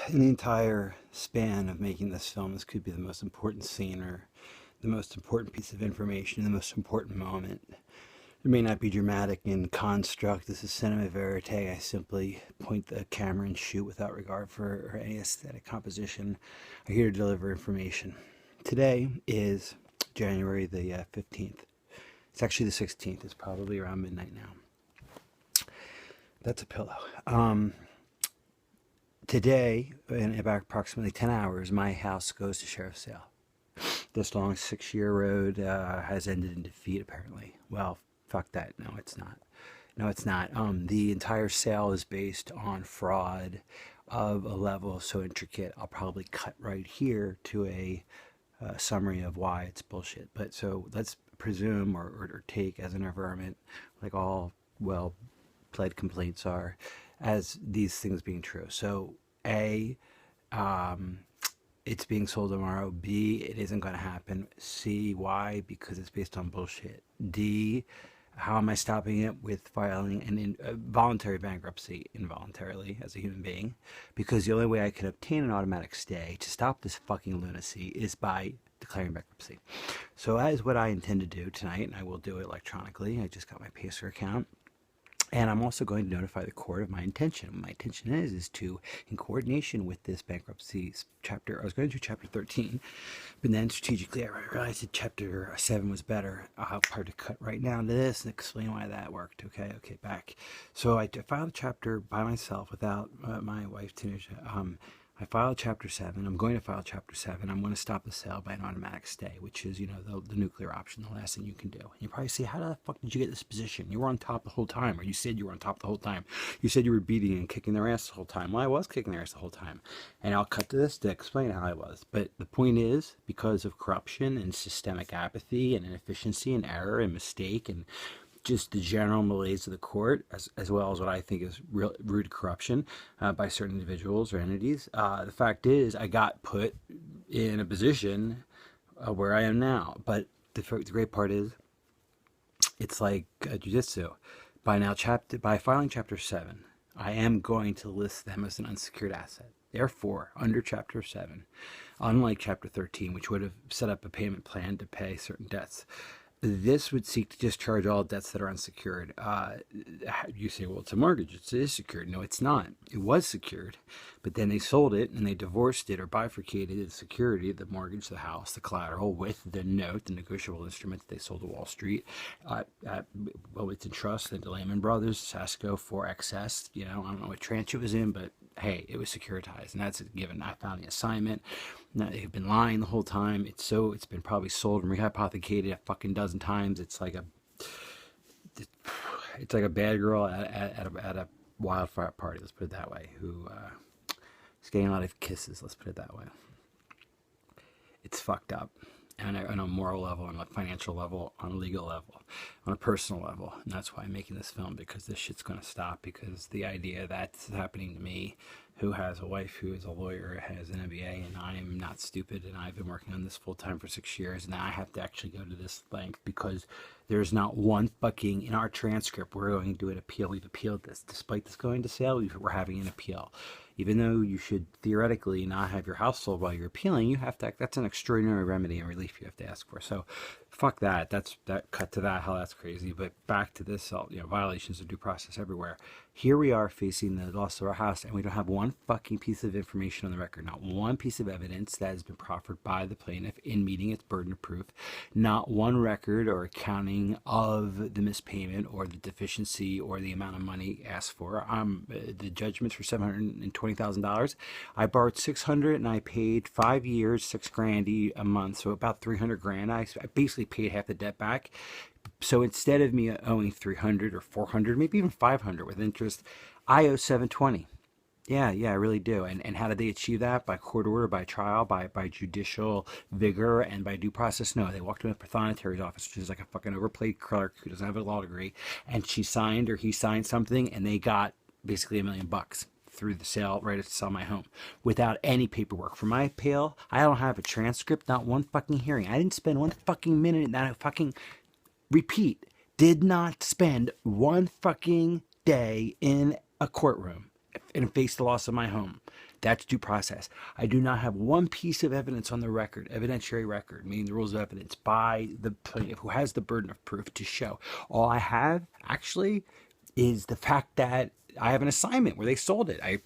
In the entire span of making this film, this could be the most important scene or the most important piece of information, the most important moment. It may not be dramatic in construct. This is cinema verite. I simply point the camera and shoot without regard for any aesthetic composition. I'm here to deliver information. Today is January the 15th. It's actually the 16th. It's probably around midnight now. That's a pillow. Today, in about approximately 10 hours, my house goes to sheriff's sale. This long 6-year road has ended in defeat, apparently. Well, fuck that. No, it's not. No, it's not. The entire sale is based on fraud of a level so intricate, I'll probably cut right here to a summary of why it's bullshit. But so let's presume or take as an affirmation, like all well pled complaints are, as these things being true. So A, it's being sold tomorrow. B, it isn't going to happen. C, why? Because it's based on bullshit. D, how am I stopping it? With filing an voluntary bankruptcy involuntarily as a human being, because the only way I can obtain an automatic stay to stop this fucking lunacy is by declaring bankruptcy. So that is what I intend to do tonight, and I will do it electronically. I just got my Pacer account. And I'm also going to notify the court of my intention. My intention is to, in coordination with this bankruptcy chapter, I was going to do chapter 13, but then strategically I realized that chapter 7 was better. I'll probably cut right now to this and explain why that worked. Okay, back. So I filed a chapter by myself without my wife, Tanisha. I filed chapter 7. I'm going to file chapter 7. I'm going to stop the sale by an automatic stay, which is, the nuclear option, the last thing you can do. And you probably say, how the fuck did you get this position? You were on top the whole time, or you said you were on top the whole time. You said you were beating and kicking their ass the whole time. Well, I was kicking their ass the whole time. And I'll cut to this to explain how I was. But the point is, because of corruption and systemic apathy and inefficiency and error and mistake and just the general malaise of the court, as well as what I think is real rude corruption by certain individuals or entities. The fact is, I got put in a position where I am now. But the great part is, it's like jiu-jitsu. By filing chapter 7, I am going to list them as an unsecured asset. Therefore, under chapter 7, unlike chapter 13, which would have set up a payment plan to pay certain debts, this would seek to discharge all debts that are unsecured. You say, well, it's a mortgage. It is secured. No, it's not. It was secured, but then they sold it and they divorced it or bifurcated the security, the mortgage, the house, the collateral, with the note, the negotiable instrument that they sold to Wall Street. It's in trust, the Lehman Brothers, Sasco, for excess. I don't know what tranche it was in, but hey, it was securitized, and that's a given. I found the assignment. Now, they've been lying the whole time. It's been probably sold and rehypothecated a fucking dozen times. It's like a bad girl at a wildfire party. Let's put it that way. Who is getting a lot of kisses. Let's put it that way. It's fucked up. On a moral level, on a financial level, on a legal level, on a personal level. And that's why I'm making this film, because this shit's going to stop. Because the idea that's happening to me, who has a wife who is a lawyer, has an MBA, and I'm not stupid, and I've been working on this full time for 6 years, and now I have to actually go to this length because there's not one fucking, in our transcript, we're going to do an appeal. We've appealed this. Despite this going to sale, we're having an appeal. Even though you should theoretically not have your house sold while you're appealing, you have to. That's an extraordinary remedy and relief you have to ask for. So, fuck that. Cut to that. Hell, that's crazy. But back to this. Violations of due process everywhere. Here we are facing the loss of our house, and we don't have one fucking piece of information on the record. Not one piece of evidence that has been proffered by the plaintiff in meeting its burden of proof. Not one record or accounting of the mispayment or the deficiency or the amount of money asked for. The judgments for $720,000. I borrowed $600 and I paid 5 years, $6,000 a month, so about $300,000. I basically paid half the debt back. So instead of me owing $300 or $400, maybe even $500 with interest, I owe $720. Yeah, I really do. And how did they achieve that? By court order, by trial, by judicial vigor, and by due process? No, they walked into a pathonetary's office, which is like a fucking overpaid clerk who doesn't have a law degree, and she signed or he signed something, and they got basically $1 million through the sale, right, to sell my home, without any paperwork. For my appeal, I don't have a transcript, not one fucking hearing. I didn't spend one fucking minute, not a fucking, repeat, did not spend one fucking day in a courtroom and face the loss of my home. That's due process. I do not have one piece of evidence on the record, evidentiary record, meaning the rules of evidence, by the plaintiff who has the burden of proof to show. All I have, actually, is the fact that I have an assignment where they sold it. I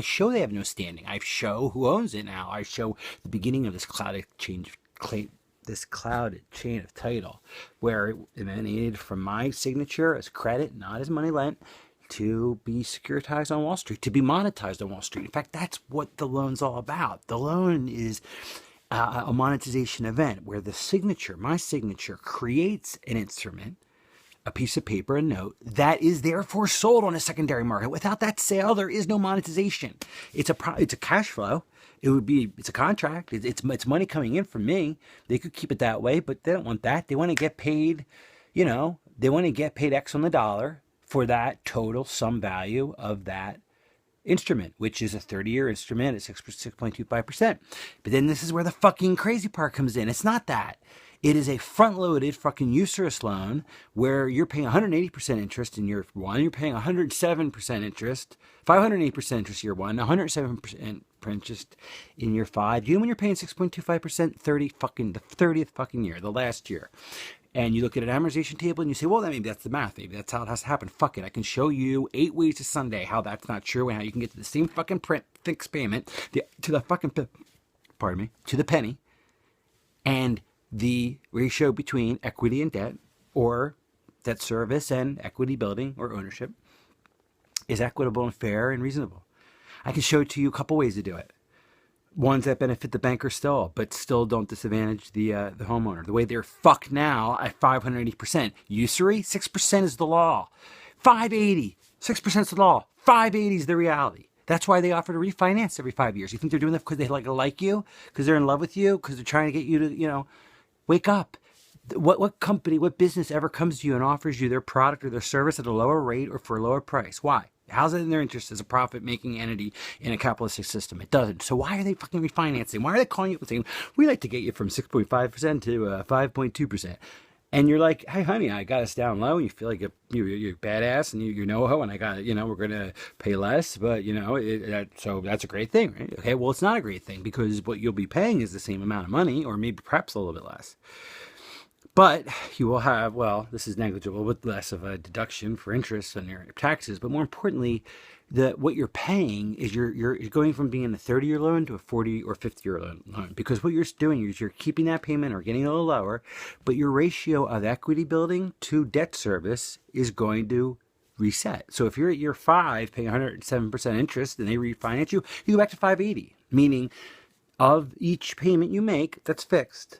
show they have no standing. I show who owns it now. I show the beginning of this clouded chain of title, where it emanated from my signature as credit, not as money lent, to be securitized on Wall Street, to be monetized on Wall Street. In fact, that's what the loan's all about. The loan is a monetization event where the signature, my signature, creates an instrument, a piece of paper, a note, that is therefore sold on a secondary market. Without that sale, there is no monetization. It's a cash flow. It's a contract. It's money coming in from me. They could keep it that way, but they don't want that. They want to get paid, they want to get paid X on the dollar for that total sum value of that instrument, which is a 30-year instrument at 6.25%. But then this is where the fucking crazy part comes in. It's not that. It is a front-loaded fucking usurious loan where you're paying 180% interest in year one, you're paying 107% interest, 508% interest year one, 107% interest in year five. You know when you're paying 6.25% the 30th fucking year, the last year. And you look at an amortization table and you say, well, maybe that's the math. Maybe that's how it has to happen. Fuck it. I can show you 8 ways to Sunday how that's not true and how you can get to the same fucking fixed payment to the penny. And the ratio between equity and debt, or debt service and equity building or ownership, is equitable and fair and reasonable. I can show to you a couple ways to do it. Ones that benefit the banker still, but still don't disadvantage the homeowner. The way they're fucked now at 580%. Usury, 6% is the law. 580, 6% is the law. 580 is the reality. That's why they offer to refinance every 5 years. You think they're doing that because they like you? Because they're in love with you? Because they're trying to get you to, wake up. What company, what business ever comes to you and offers you their product or their service at a lower rate or for a lower price? Why? How's it in their interest as a profit-making entity in a capitalistic system? It doesn't. So why are they fucking refinancing? Why are they calling you and saying, we like to get you from 6.5% to 5.2%? And you're like, hey, honey, I got us down low. And you feel like you're badass and you know how, and I got it, we're going to pay less. But, so that's a great thing, right? Okay, well, it's not a great thing because what you'll be paying is the same amount of money or maybe perhaps a little bit less. But you will have, this is negligible, but less of a deduction for interest on your taxes. But more importantly, what you're paying is you're going from being a 30-year loan to a 40 or 50-year loan. Because what you're doing is you're keeping that payment or getting a little lower, but your ratio of equity building to debt service is going to reset. So if you're at year 5 paying 107% interest and they refinance you, you go back to 580, meaning of each payment you make that's fixed,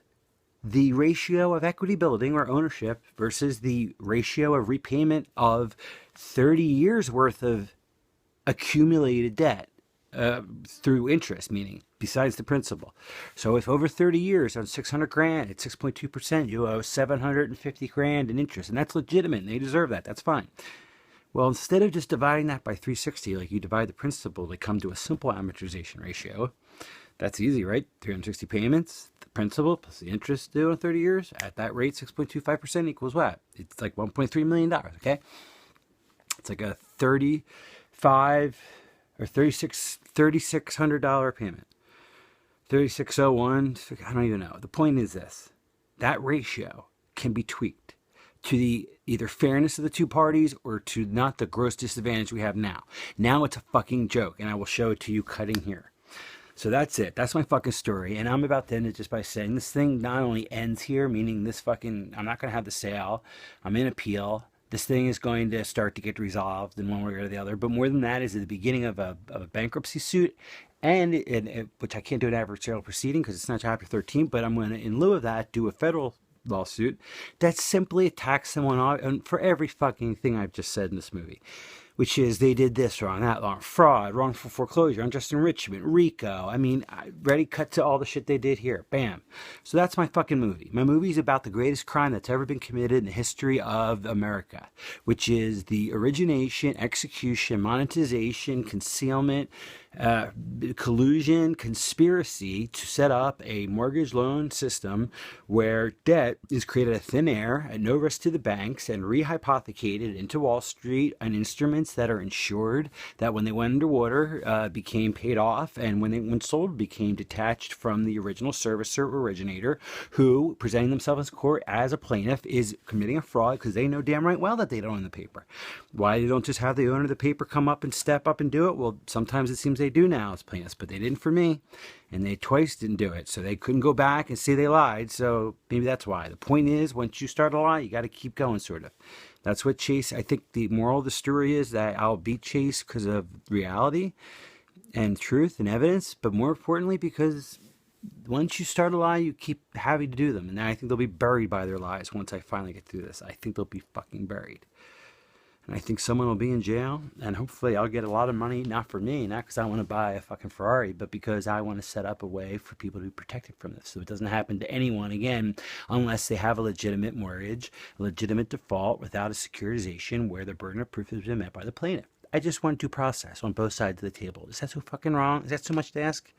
the ratio of equity building or ownership versus the ratio of repayment of 30 years worth of accumulated debt through interest, meaning besides the principal. So if over 30 years on 600 grand at 6.2%, you owe 750 grand in interest, and that's legitimate and they deserve that. That's fine. Well, instead of just dividing that by 360, like you divide the principal to come to a simple amortization ratio, that's easy, right? 360 payments, the principal plus the interest due in 30 years at that rate, 6.25% equals what? It's like $1.3 million, okay? It's like a $3,600 payment. 3601, I don't even know. The point is this. That ratio can be tweaked to the either fairness of the two parties or to not the gross disadvantage we have now. Now it's a fucking joke, and I will show it to you cutting here. So that's it. That's my fucking story. And I'm about to end it just by saying this thing not only ends here, meaning this fucking, I'm not going to have the sale. I'm in appeal. This thing is going to start to get resolved in one way or the other. But more than that is the beginning of a bankruptcy suit, and which I can't do an adversarial proceeding because it's not Chapter 13, but I'm going to, in lieu of that, do a federal lawsuit that simply attacks someone for every fucking thing I've just said in this movie. Which is they did this wrong, that wrong, fraud, wrongful foreclosure, unjust enrichment, RICO. I mean, ready, cut to all the shit they did here. Bam. So that's my fucking movie. My movie is about the greatest crime that's ever been committed in the history of America, which is the origination, execution, monetization, concealment, uh, collusion, conspiracy to set up a mortgage loan system where debt is created at thin air at no risk to the banks and rehypothecated into Wall Street on instruments that are insured, that when they went underwater became paid off, and when sold became detached from the original servicer or originator, who, presenting themselves in court as a plaintiff, is committing a fraud because they know damn right well that they don't own the paper. Why they don't just have the owner of the paper come up and step up and do it? Well, sometimes it seems they do now as plaintiffs, but they didn't for me, and they twice didn't do it, so they couldn't go back and say they lied. So maybe that's why. The point is, once you start a lie, you got to keep going, sort of. That's what Chase. I think the moral of the story is that I'll beat Chase because of reality and truth and evidence, but more importantly, because once you start a lie, you keep having to do them, and I think they'll be buried by their lies once I finally get through this. I think they'll be fucking buried. And I think someone will be in jail, and hopefully I'll get a lot of money, not for me, not because I want to buy a fucking Ferrari, but because I want to set up a way for people to be protected from this, so it doesn't happen to anyone again, unless they have a legitimate mortgage, a legitimate default without a securitization where the burden of proof has been met by the plaintiff. I just want due process on both sides of the table. Is that so fucking wrong? Is that so much to ask?